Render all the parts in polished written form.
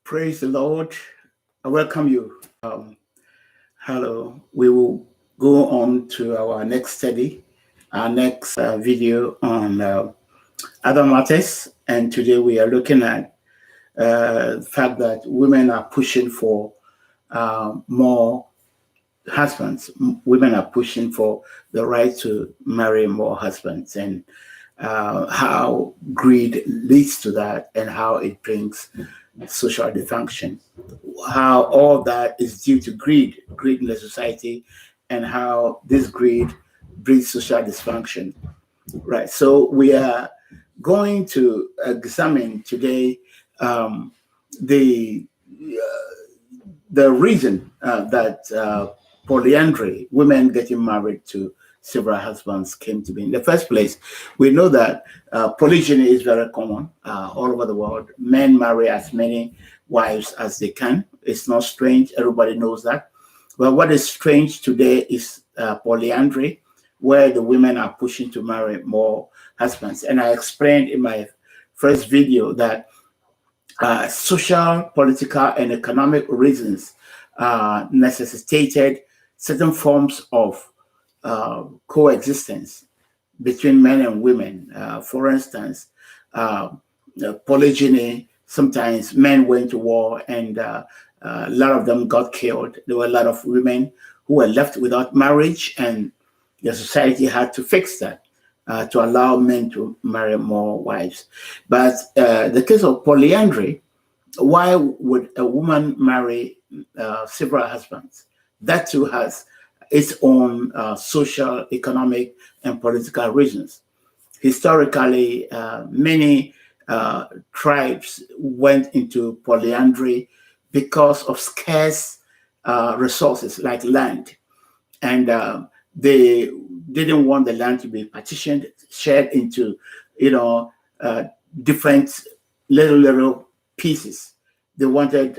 Praise the Lord. I welcome you. Hello. We will go on to our next study, our next video on other matters. And today we are looking at the fact that women are pushing for more husbands. Women are pushing for the right to marry more husbands, and how greed leads to that, and how it brings social dysfunction, how all that is due to greed in the society, and how this greed brings social dysfunction. Right. So we are going to examine today the reason that polyandry, women getting married to several husbands, came to be. In the first place, we know that polygyny is very common all over the world. Men marry as many wives as they can. It's not strange. Everybody knows that. But what is strange today is polyandry, where the women are pushing to marry more husbands. And I explained in my first video that social, political, and economic reasons necessitated certain forms of coexistence between men and women. For instance, polygyny, sometimes men went to war and a lot of them got killed. There were a lot of women who were left without marriage, and the society had to fix that to allow men to marry more wives. But the case of polyandry, why would a woman marry several husbands? That too has its own social, economic, and political reasons. Historically, many tribes went into polyandry because of scarce resources like land. And they didn't want the land to be partitioned, shared into, different little pieces. They wanted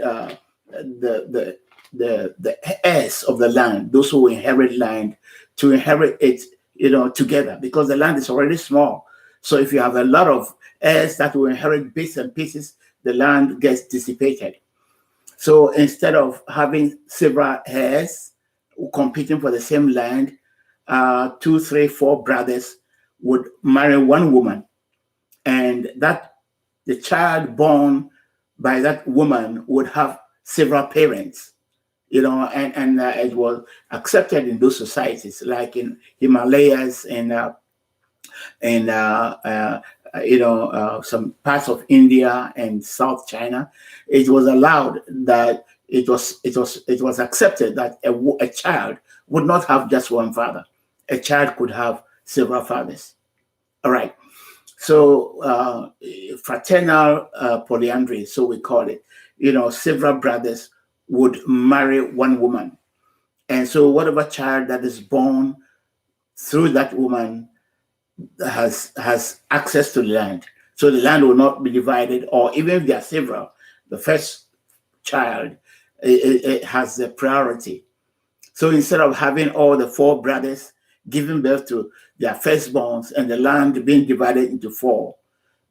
the heirs of the land, those who inherit land, to inherit it, together, because the land is already small. So if you have a lot of heirs that will inherit bits and pieces, the land gets dissipated. So instead of having several heirs competing for the same land, 2, 3, 4 brothers would marry one woman, and that the child born by that woman would have several parents, and it was accepted in those societies, like in Himalayas and some parts of India and South China. It was allowed that it was accepted that a child would not have just one father. A child could have several fathers. All right. So fraternal polyandry, so we call it. Several brothers would marry one woman, and so whatever child that is born through that woman has access to the land. So the land will not be divided, or even if there are several, the first child it has the priority. So instead of having all the 4 brothers giving birth to their firstborns and the land being divided into 4,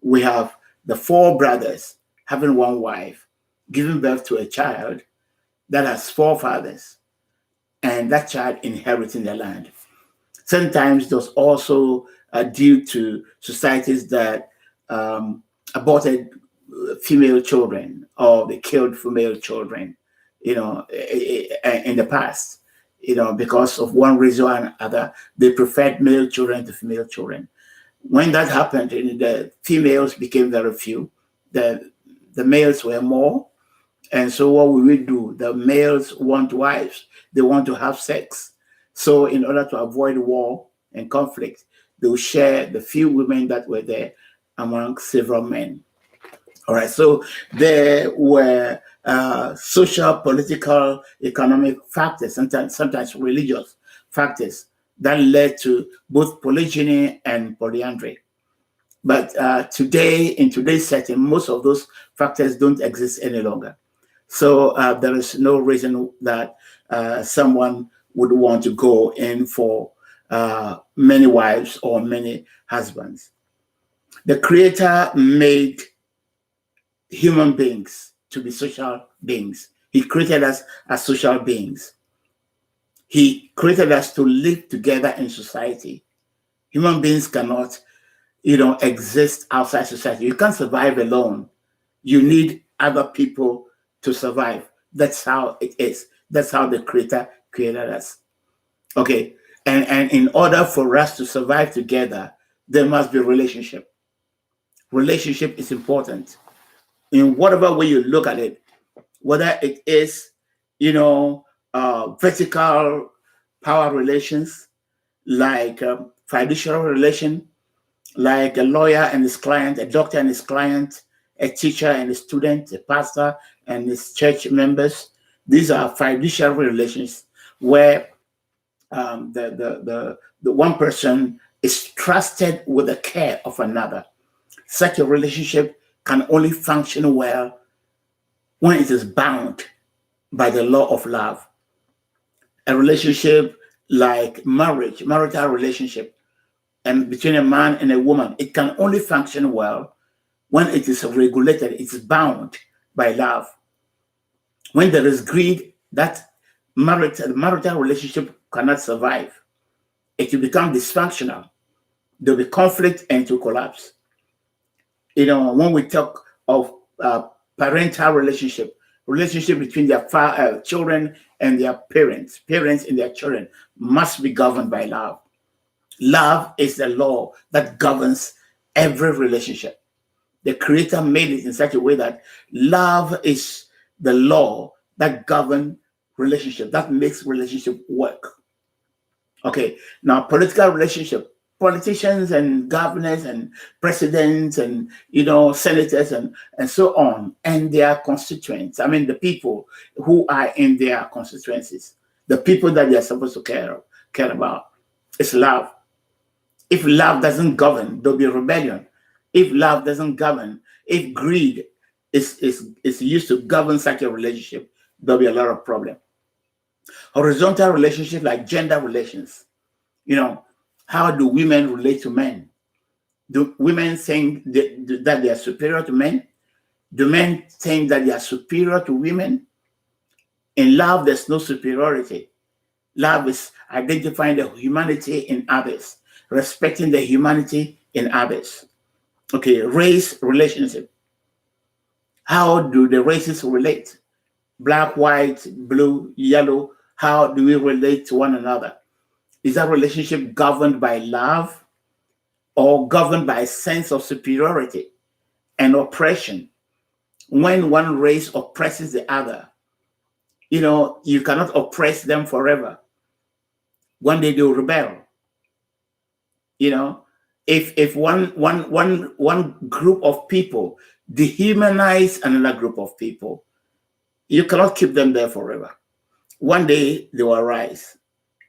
we have the 4 brothers having one wife, giving birth to a child that has 4 fathers, and that child inheriting the land. Sometimes there's also due to societies that aborted female children, or they killed female children, in the past, because of one reason or another, they preferred male children to female children. When that happened, the females became very few, the males were more. And so what we will do, the males want wives, they want to have sex. So in order to avoid war and conflict, they will share the few women that were there among several men. All right, so there were social, political, economic factors, sometimes religious factors that led to both polygyny and polyandry. But today, in today's setting, most of those factors don't exist any longer. So there is no reason that someone would want to go in for many wives or many husbands. The Creator made human beings to to be social beings. He created us as social beings. He created us to live together in society. Human beings cannot, exist outside society. You can't survive alone. You need other people to survive. That's how it is. That's how the Creator created us. Okay. And in order for us to survive together, there must be relationship. Relationship is important. In whatever way you look at it, whether it is, vertical power relations, like fiduciary relation, like a lawyer and his client, a doctor and his client, a teacher and a student, a pastor and his church members. These are fiduciary relations where the one person is trusted with the care of another. Such a relationship can only function well when it is bound by the law of love. A relationship like marriage, marital relationship, and between a man and a woman, it can only function well when it is regulated, it's bound by love. When there is greed, that marital relationship cannot survive. It will become dysfunctional. There will be conflict and it will collapse. When we talk of parental relationship between their children and their parents and their children must be governed by love. Love is the law that governs every relationship. The Creator made it in such a way that love is the law that governs relationship, that makes relationship work. Okay, now political relationship, politicians and governors and presidents and senators and so on, and their constituents. I mean, the people who are in their constituencies, the people that they are supposed to care about. It's love. If love doesn't govern, there'll be rebellion. If love doesn't govern, if greed is used to govern such a relationship, there'll be a lot of problem. Horizontal relationship like gender relations. How do women relate to men? Do women think that they are superior to men? Do men think that they are superior to women? In love, there's no superiority. Love is identifying the humanity in others, respecting the humanity in others. Okay, race relationship. How do the races relate? Black, white, blue, yellow. How do we relate to one another? Is that relationship governed by love or governed by a sense of superiority and oppression? When one race oppresses the other, you cannot oppress them forever. One day they'll rebel. If one group of people dehumanize another group of people, you cannot keep them there forever. One day they will rise.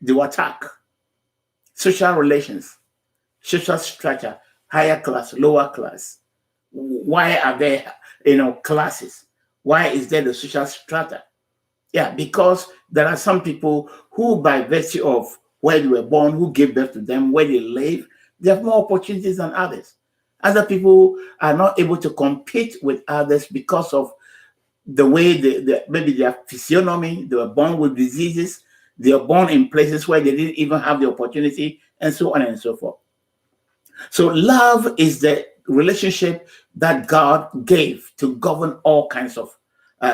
They will attack. Social relations, social structure, higher class, lower class. Why are there, classes? Why is there the social strata? Yeah, because there are some people who, by virtue of where they were born, who gave birth to them, where they live, they have more opportunities than others. Other people are not able to compete with others because of the way maybe their physiognomy, they were born with diseases, they are born in places where they didn't even have the opportunity, and so on and so forth. So love is the relationship that God gave to govern all kinds of,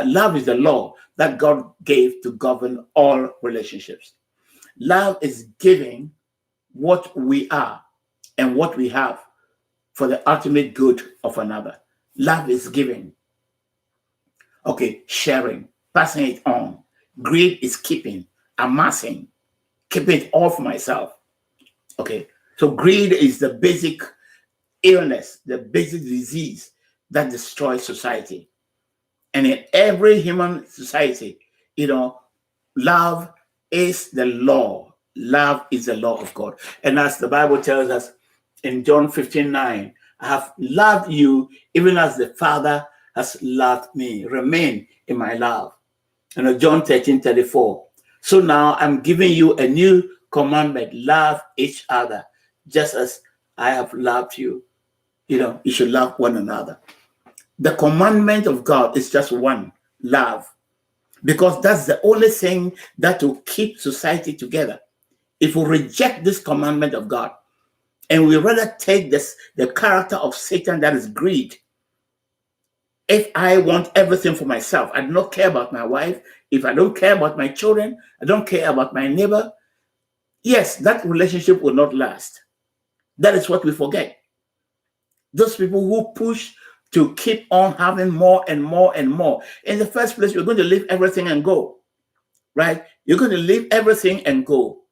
love is the law that God gave to govern all relationships. Love is giving what we are and what we have for the ultimate good of another. Love is giving. Okay, sharing, passing it on. Greed is keeping, amassing, keeping it all for myself. Okay, so greed is the basic illness, the basic disease that destroys society. And in every human society, love is the law. Love is the law of God. And as the Bible tells us in John 15:9, I have loved you even as the Father has loved me. Remain in my love. And John 13:34. So now I'm giving you a new commandment. Love each other just as I have loved you. You should love one another. The commandment of God is just one: love. Because that's the only thing that will keep society together. If we reject this commandment of God and we rather take the character of Satan, that is greed. If I want everything for myself, I do not care about my wife. If I don't care about my children, I don't care about my neighbor. Yes, that relationship will not last. That is what we forget. Those people who push to keep on having more and more and more. In the first place, you're going to leave everything and go, right? You're going to leave everything and go.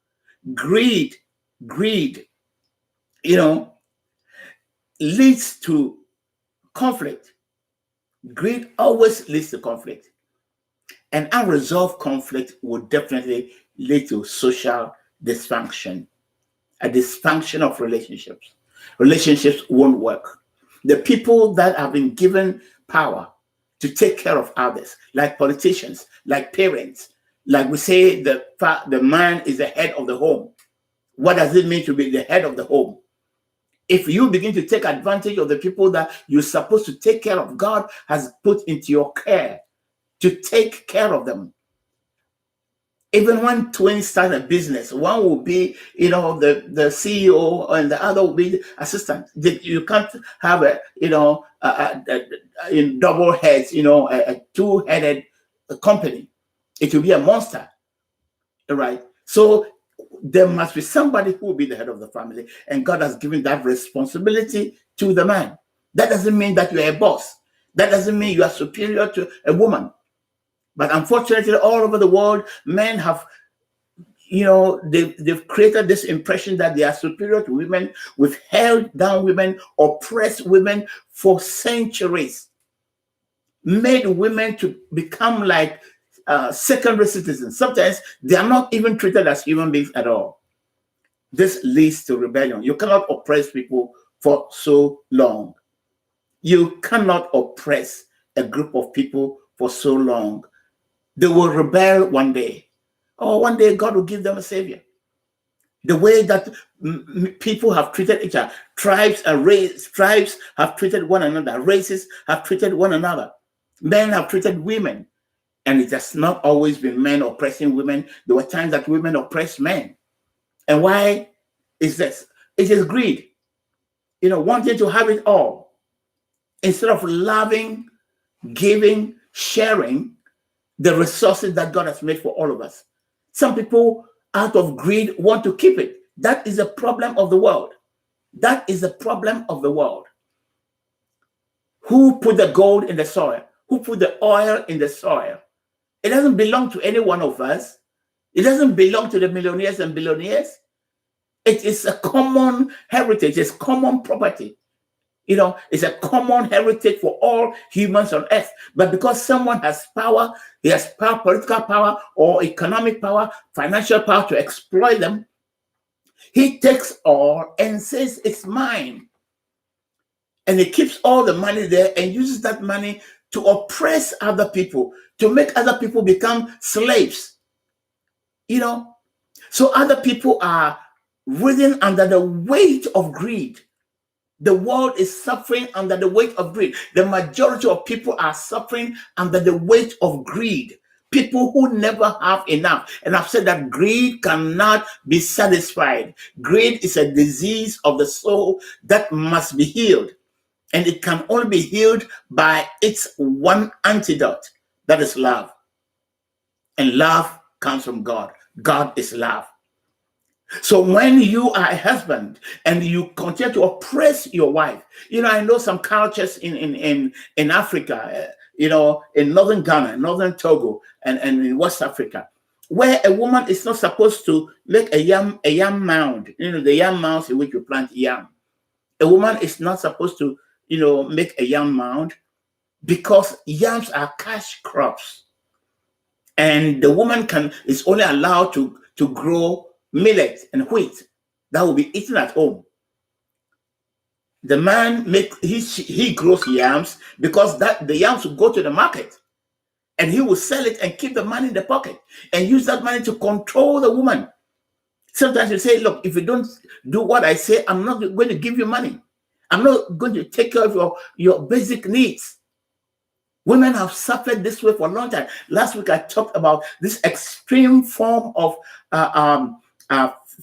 Greed, leads to conflict. Greed always leads to conflict. And unresolved conflict will definitely lead to social dysfunction, a dysfunction of relationships. Relationships won't work. The people that have been given power to take care of others, like politicians, like parents, like we say, the man is the head of the home. What does it mean to be the head of the home? If you begin to take advantage of the people that you're supposed to take care of, God has put into your care to take care of them. Even when twins start a business, one will be, the CEO and the other will be the assistant. You can't have in double heads, a two-headed company. It will be a monster, right? So there must be somebody who will be the head of the family, and God has given that responsibility to the man. That doesn't mean that you're a boss. That doesn't mean you are superior to a woman. But unfortunately, all over the world, men have, they've created this impression that they are superior to women. We've held down women, oppressed women for centuries, made women to become like secondary citizens. Sometimes they are not even treated as human beings at all. This leads to rebellion. You cannot oppress people for so long. You cannot oppress a group of people for so long. They will rebel one day. Or one day God will give them a savior. The way that people have treated each other, tribes have treated one another, races have treated one another, men have treated women. And it has not always been men oppressing women. There were times that women oppressed men. And why is this? It is greed. Wanting to have it all. Instead of loving, giving, sharing the resources that God has made for all of us. Some people, out of greed, want to keep it. That is a problem of the world. That is the problem of the world. Who put the gold in the soil? Who put the oil in the soil? It doesn't belong to any one of us. It doesn't belong to the millionaires and billionaires. It is a common heritage. It's common property. It's a common heritage for all humans on earth. But because someone has power, he has power, political power or economic power, financial power to exploit them, he takes all and says it's mine. And he keeps all the money there and uses that money to oppress other people, to make other people become slaves. So other people are writhing under the weight of greed. The world is suffering under the weight of greed. The majority of people are suffering under the weight of greed. People who never have enough. And I've said that greed cannot be satisfied. Greed is a disease of the soul that must be healed. And it can only be healed by its one antidote. That is love. And love comes from God. God is love. So when you are a husband and you continue to oppress your wife, I know some cultures in Africa, in northern Ghana, northern Togo, and in West Africa, where a woman is not supposed to make a yam mound, the yam mounds in which you plant yam. A woman is not supposed to, make a yam mound because yams are cash crops. And the woman is only allowed to grow millet and wheat that will be eaten at home. The man he grows yams because the yams will go to the market and he will sell it and keep the money in the pocket and use that money to control the woman. Sometimes you say, look, if you don't do what I say, I'm not going to give you money. I'm not going to take care of your basic needs. Women have suffered this way for a long time. Last week I talked about this extreme form of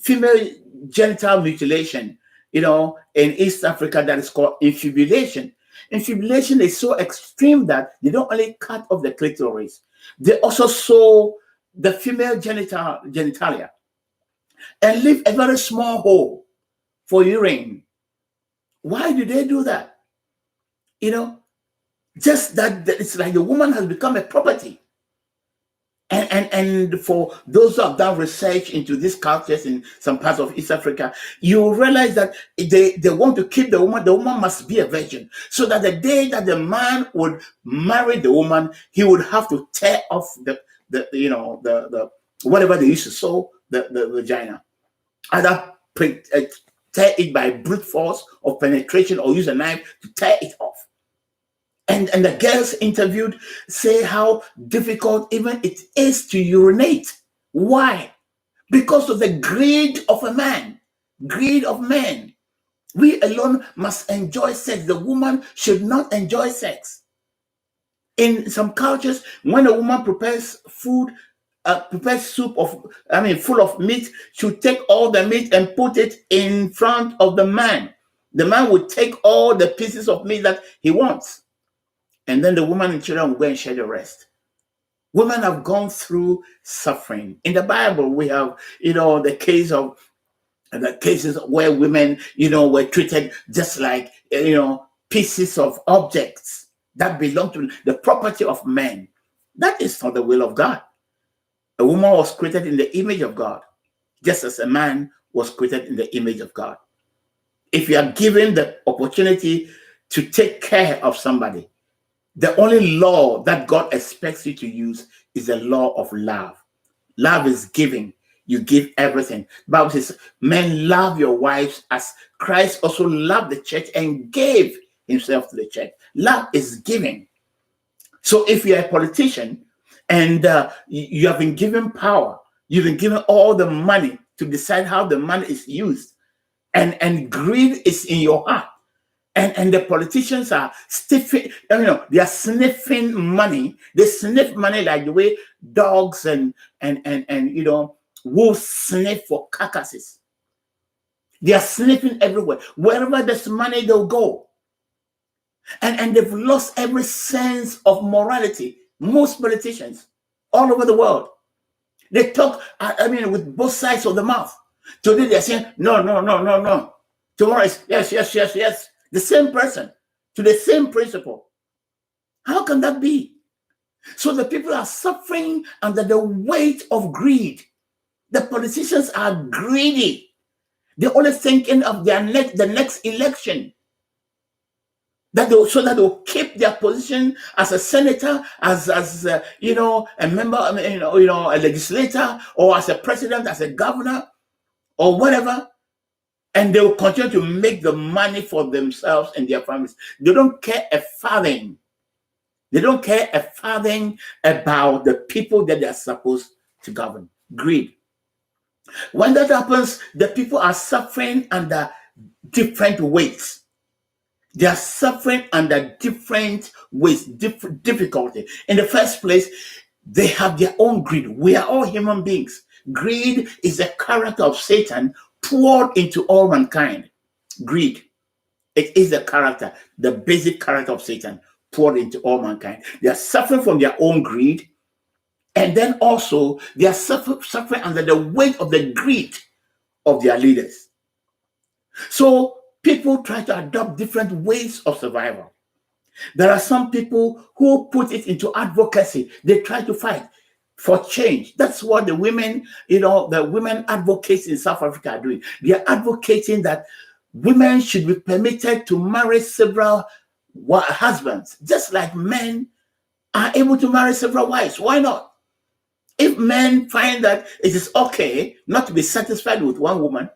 female genital mutilation, in East Africa, that is called infibulation. Infibulation is so extreme that they don't only cut off the clitoris, they also sew the female genitalia and leave a very small hole for urine. Why do they do that? Just that it's like the woman has become a property. And for those who have done research into these cultures in some parts of East Africa, you realize that they want to keep the woman must be a virgin, so that the day that the man would marry the woman, he would have to tear off the whatever they used to sew the vagina, either tear it by brute force of penetration or use a knife to tear it off. And the girls interviewed say how difficult even it is to urinate. Why? Because of the greed of a man, greed of men. We alone must enjoy sex. The woman should not enjoy sex. In some cultures, when a woman prepares food, prepares soup full of meat, she'll take all the meat and put it in front of the man. The man would take all the pieces of meat that he wants. And then the woman and children will go and share the rest. Women have gone through suffering. In the Bible, we have, the cases where women, were treated just like, pieces of objects that belong to the property of men. That is not the will of God. A woman was created in the image of God, just as a man was created in the image of God. If you are given the opportunity to take care of somebody, the only law that God expects you to use is the law of love. Love is giving. You give everything. The Bible says, men, love your wives as Christ also loved the church and gave himself to the church. Love is giving. So if you're a politician and you have been given power, you've been given all the money to decide how the money is used, and greed is in your heart, and the politicians are stiffing, they are sniffing money. They sniff money like the way dogs and wolves sniff for carcasses. They are sniffing everywhere. Wherever there's money, they'll go. And they've lost every sense of morality. Most politicians all over the world, they talk, with both sides of the mouth. Today they're saying, no. Tomorrow is yes. The same person, to the same principle. How can that be? So the people are suffering under the weight of greed. The politicians are greedy. They're only thinking of the next election. So that they'll keep their position as a senator, as a member, a legislator, or as a president, as a governor, or whatever. And they will continue to make the money for themselves and their families. They don't care a farthing. They don't care a farthing about the people that they are supposed to govern. Greed. When that happens, the people are suffering under different weights. They are suffering under different ways, different difficulty. In the first place, they have their own greed. We are all human beings. Greed is a character of Satan poured into all mankind. Greed. It is the character, the basic character of Satan poured into all mankind. They are suffering from their own greed. And then also, they are suffering under the weight of the greed of their leaders. So people try to adopt different ways of survival. There are some people who put it into advocacy. They try to fight for change. That's what the women, the women advocates in South Africa are doing. They are advocating that women should be permitted to marry several husbands, just like men are able to marry several wives. Why not? If men find that it is okay not to be satisfied with one woman,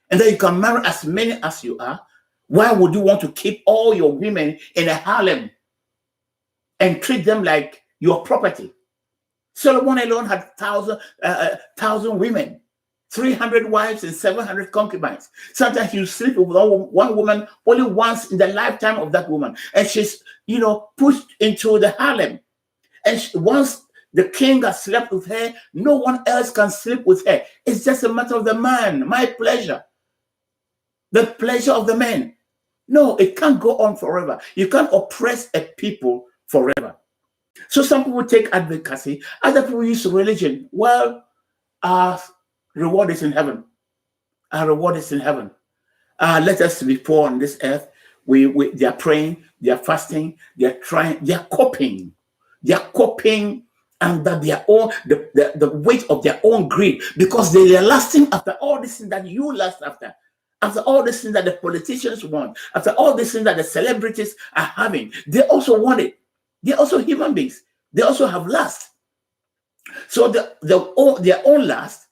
and then you can marry as many as you are, why would you want to keep all your women in a harem and treat them like your property? Solomon alone had 1,000 women. 300 wives and 700 concubines. Sometimes you sleep with one woman only once in the lifetime of that woman, and she's, pushed into the harem. And once the king has slept with her, no one else can sleep with her. It's just a matter of the man, my pleasure, the pleasure of the man. No, it can't go on forever. You can't oppress a people forever. So some people take advocacy, other people use religion. Well, our reward is in heaven. Our reward is in heaven. Let us be poor on this earth. They are praying, they are fasting, they are trying, they are coping. They are coping under their own, the weight of their own greed, because they are lasting after all this thing that you last after all this thing that the politicians want, after all this thing that the celebrities are having. They also want it. They're also human beings. They also have lust. So their own lust,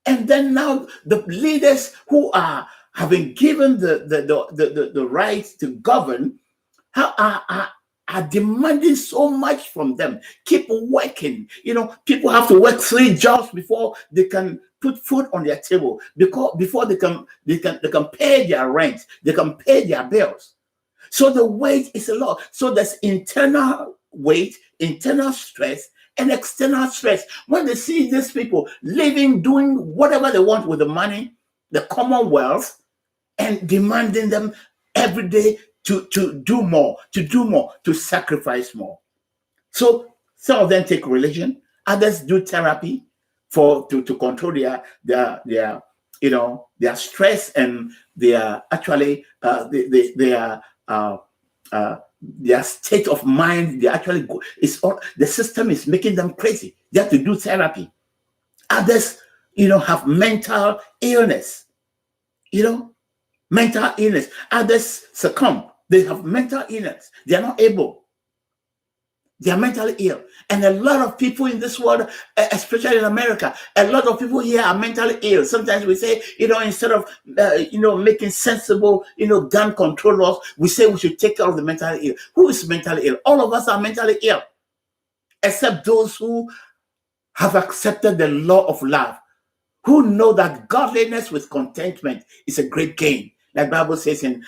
and then now the leaders who are having given the right to govern are demanding so much from them. Keep working. People have to work 3 jobs before they can put food on their table, before they can pay their rent, they can pay their bills. So the weight is a lot. So there's internal weight, internal stress, and external stress. When they see these people living, doing whatever they want with the money, the commonwealth, and demanding them every day to do more, to sacrifice more. So some of them take religion, others do therapy to control their stress, and their actually their state of mind. They actually the system is making them crazy. They have to do therapy. Others, have mental illness. Mental illness. Others succumb. They have mental illness. They are not able. They are mentally ill. And a lot of people in this world, especially in America, a lot of people here are mentally ill. Sometimes we say, instead of, making sensible, gun control laws, we say we should take care of the mentally ill. Who is mentally ill? All of us are mentally ill, except those who have accepted the law of love, who know that godliness with contentment is a great gain. Like the Bible says in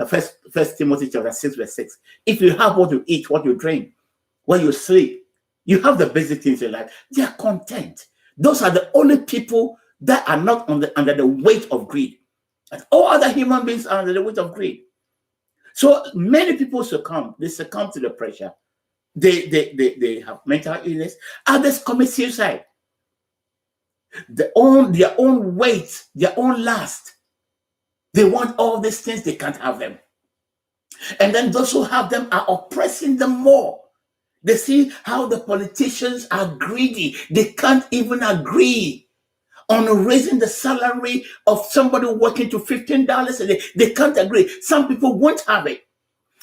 First Timothy chapter 6, verse 6. If you have what you eat, what you drink, when you sleep, you have the basic things in life, they are content. Those are the only people that are not under the weight of greed. And all other human beings are under the weight of greed. So many people succumb. They succumb to the pressure. They have mental illness. Others commit suicide. Their own weight, their own lust. They want all these things, they can't have them. And then those who have them are oppressing them more. They see how the politicians are greedy. They can't even agree on raising the salary of somebody working to $15 a day. They can't agree. Some people won't have it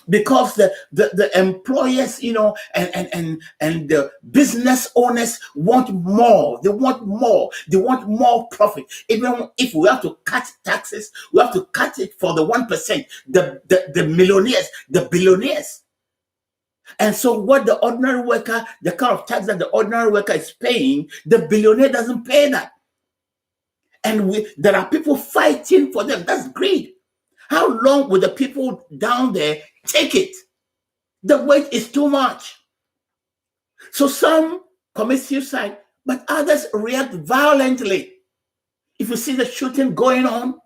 because the employers, and the business owners want more. They want more. They want more profit. Even if we have to cut taxes, we have to cut it for the 1%, the millionaires, the billionaires. And so what the ordinary worker, the kind of tax that the ordinary worker is paying, the billionaire doesn't pay that. And there are people fighting for them. That's greed. How long will the people down there take it? The weight is too much. So some commit suicide, but others react violently. If you see the shooting going on,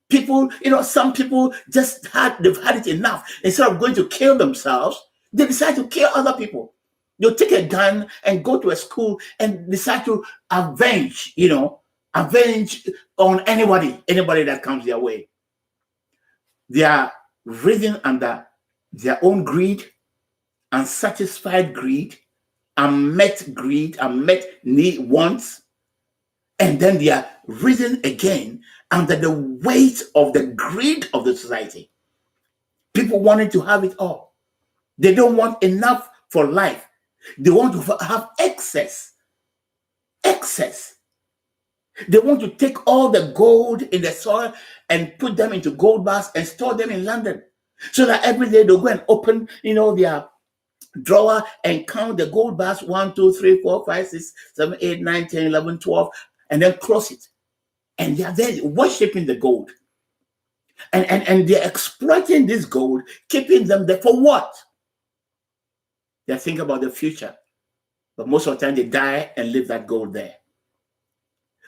people, some people they've had it enough. Instead of going to kill themselves, they decide to kill other people. They'll take a gun and go to a school and decide to avenge on anybody that comes their way. They are written under their own greed, unsatisfied greed, unmet need, wants, and then they are written again under the weight of the greed of the society. People wanting to have it all. They don't want enough for life. They want to have excess. They want to take all the gold in the soil and put them into gold bars and store them in London, so that every day they'll go and open, their drawer and count the gold bars 1, 2, 3, 4, 5, 6, 7, 8, 9, 10, 11, 12, and then close it. And they are there worshiping the gold. And they're exploiting this gold, keeping them there for what? They think about the future. But most of the time they die and leave that gold there.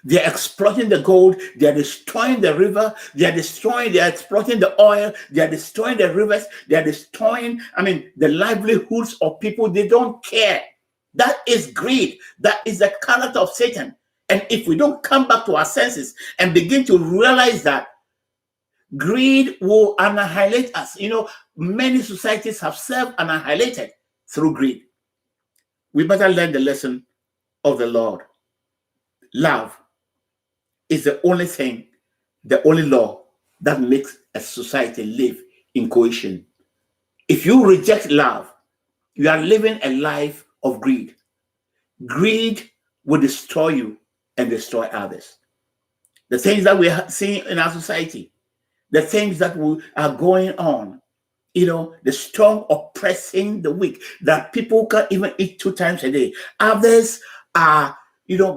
They're exploiting the gold. They're destroying the river. They're exploiting the oil. They're destroying the rivers. They're destroying, the livelihoods of people. They don't care. That is greed. That is the character of Satan. And if we don't come back to our senses and begin to realize that greed will annihilate us. Many societies have self-annihilated through greed. We better learn the lesson of the Lord. Love is the only thing, the only law that makes a society live in cohesion. If you reject love, you are living a life of greed. Greed will destroy you and destroy others. The things that we are seeing in our society, the things that are going on, the strong oppressing the weak, that people can't even eat 2 times a day. Others are,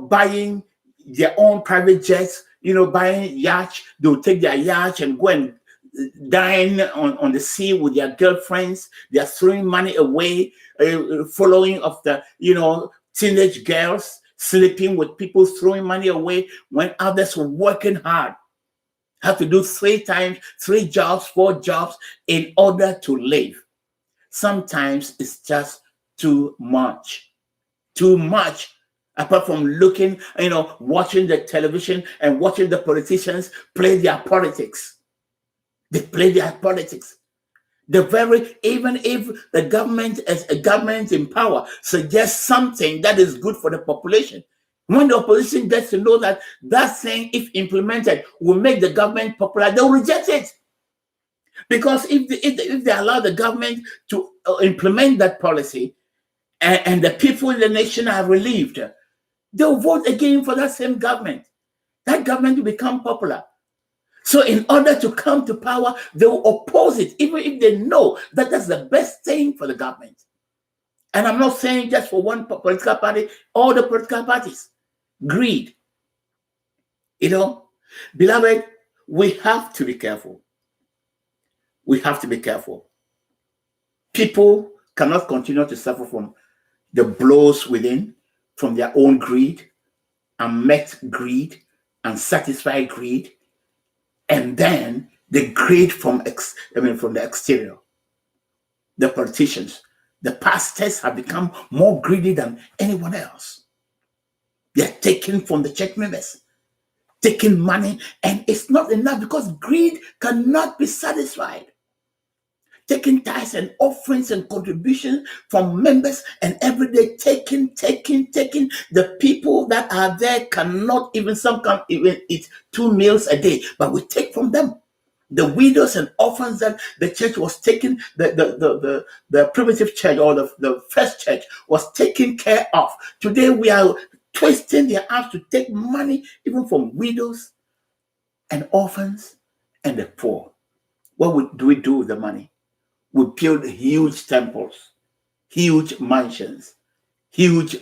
buying their own private jets, buying yachts. They'll take their yacht and go and dine on the sea with their girlfriends. They are throwing money away, following of the, teenage girls, sleeping with people, throwing money away when others were working hard. Have to do 3 jobs, 4 jobs in order to live. Sometimes it's just too much. Too much. Apart from looking, watching the television and watching the politicians play their politics. They play their politics. Even if the government, as a government in power, suggests something that is good for the population, when the opposition gets to know that thing, if implemented, will make the government popular, they'll reject it. Because if they allow the government to implement that policy and the people in the nation are relieved, they'll vote again for that same government. That government will become popular. So in order to come to power, they will oppose it, even if they know that that's the best thing for the government. And I'm not saying just for one political party, all the political parties. Greed. Beloved, we have to be careful. We have to be careful. People cannot continue to suffer from the blows within, from their own greed, unmet greed, unsatisfied greed, and then the greed from the exterior. The politicians, the pastors have become more greedy than anyone else. They're taking from the church members, taking money, and it's not enough because greed cannot be satisfied. Taking tithes and offerings and contributions from members, and every day taking. The people that are there cannot even, some can't even eat 2 meals a day, but we take from them. The widows and orphans that the church was taking, the primitive church or the first church was taking care of. Today we are twisting their arms to take money even from widows and orphans and the poor. What do we do with the money? We build huge temples, huge mansions, huge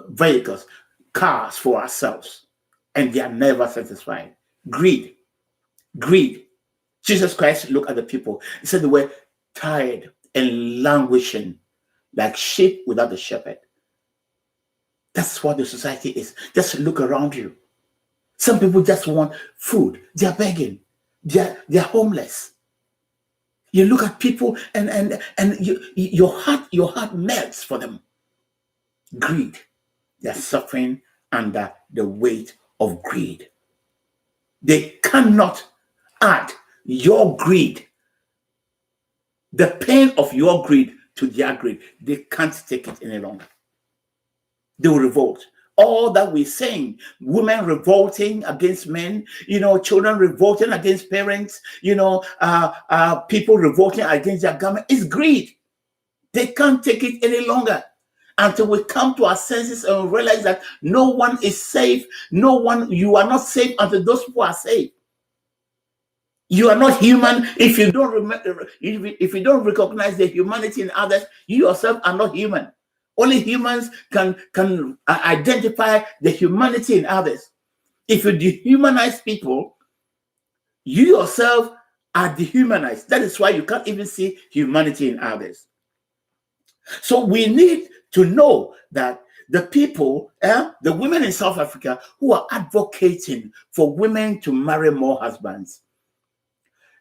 vehicles, cars for ourselves, and they are never satisfied. Greed. Jesus Christ looked at the people. He said they were tired and languishing like sheep without a shepherd. That's what the society is. Just look around you. Some people just want food. They're begging. They're homeless. You look at people and your heart melts for them. Greed. They're suffering under the weight of greed. They cannot add your greed, the pain of your greed, to their greed. They can't take it any longer. They will revolt. All that we're saying, women revolting against men, children revolting against parents, people revolting against their government, is greed. They can't take it any longer until we come to our senses and realize that no one is safe. You are not safe until those people are safe. You are not human if you don't remember, if you don't recognize the humanity in others. You yourself are not human. Only humans can identify the humanity in others. If you dehumanize people, you yourself are dehumanized. That is why you can't even see humanity in others. So we need to know that the people, the women in South Africa who are advocating for women to marry more husbands,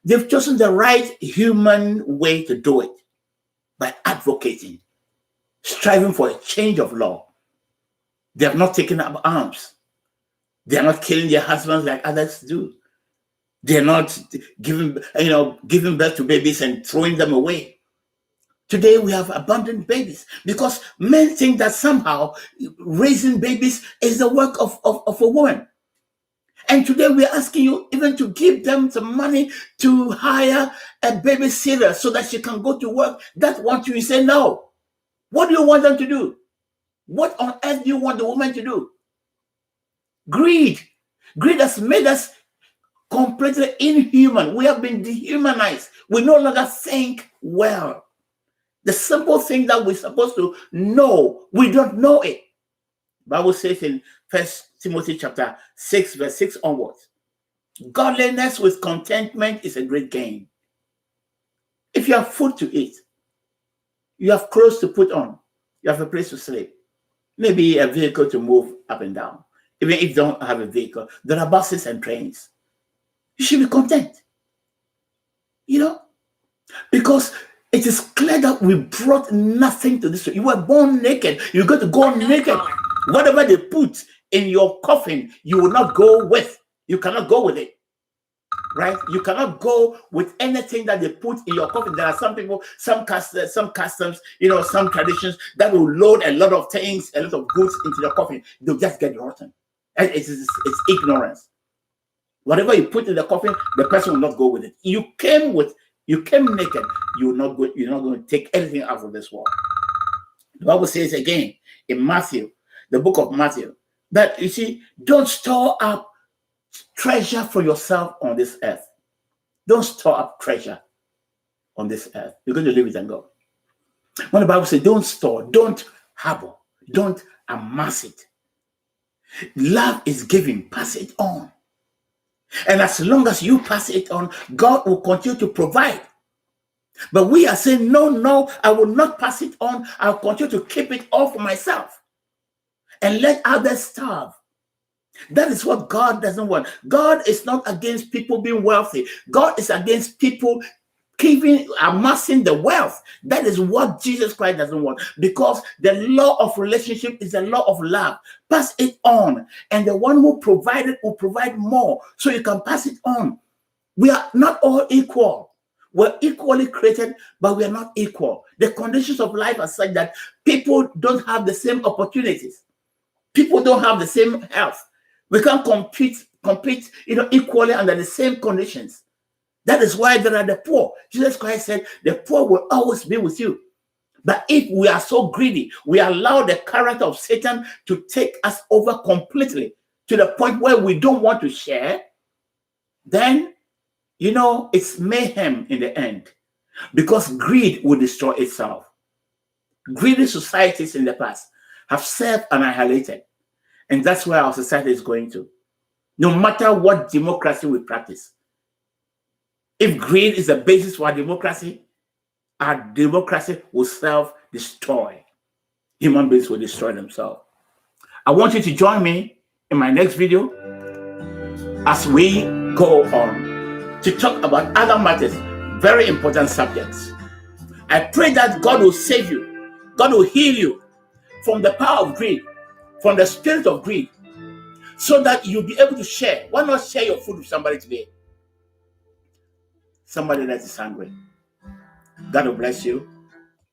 they've chosen the right human way to do it by advocating, striving for a change of law. They have not taken up arms. They are not killing their husbands like others do. They are not giving birth to babies and throwing them away. Today we have abandoned babies because men think that somehow raising babies is the work of a woman. And today we're asking you even to give them some money to hire a babysitter so that she can go to work. That want you say no. What do you want them to do? What on earth do you want the woman to do? Greed. Greed has made us completely inhuman. We have been dehumanized. We no longer think well. The simple thing that we're supposed to know, we don't know it. The Bible says in 1 Timothy chapter 6, verse 6 onwards, godliness with contentment is a great gain. If you have food to eat, you have clothes to put on, you have a place to sleep, maybe a vehicle to move up and down. Even if you don't have a vehicle, there are buses and trains. You should be content. Because it is clear that we brought nothing to this world. You were born naked. You got to go naked. Whatever they put in your coffin, you will not go with. You cannot go with it. Right? You cannot go with anything that they put in your coffin. There are some people, some customs, some traditions that will load a lot of things, a lot of goods into the coffin. They'll just get rotten. And it's ignorance. Whatever you put in the coffin, the person will not go with it. You came naked. You're not going to take anything out of this world. The Bible says again in Matthew, the book of Matthew, that you see, don't store up treasure for yourself on this earth. Don't store up treasure on this earth. You're going to leave it and go. When the Bible says don't store, don't harbor, don't amass it. Love is giving, pass it on. And as long as you pass it on, God will continue to provide. But we are saying, no, I will not pass it on. I'll continue to keep it all for myself and let others starve. That is what God doesn't want. God is not against people being wealthy. God is against people amassing the wealth. That is what Jesus Christ doesn't want, because the law of relationship is the law of love. Pass it on, and the one who provided will provide more, so you can pass it on. We are not all equal. We're equally created, but we are not equal. The conditions of life are such that people don't have the same opportunities. People don't have the same health. We can't compete, equally under the same conditions. That is why there are the poor. Jesus Christ said, the poor will always be with you. But if we are so greedy, we allow the character of Satan to take us over completely to the point where we don't want to share, then, it's mayhem in the end, because greed will destroy itself. Greedy societies in the past have self-annihilated, and that's where our society is going to. No matter what democracy we practice, if greed is the basis for our democracy will self-destroy. Human beings will destroy themselves. I want you to join me in my next video as we go on to talk about other matters, very important subjects. I pray that God will save you. God will heal you from the power of greed, from the spirit of greed, so that you'll be able to share. Why not share your food with somebody today? Somebody that is hungry. God will bless you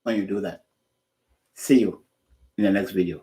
when you do that. See you in the next video.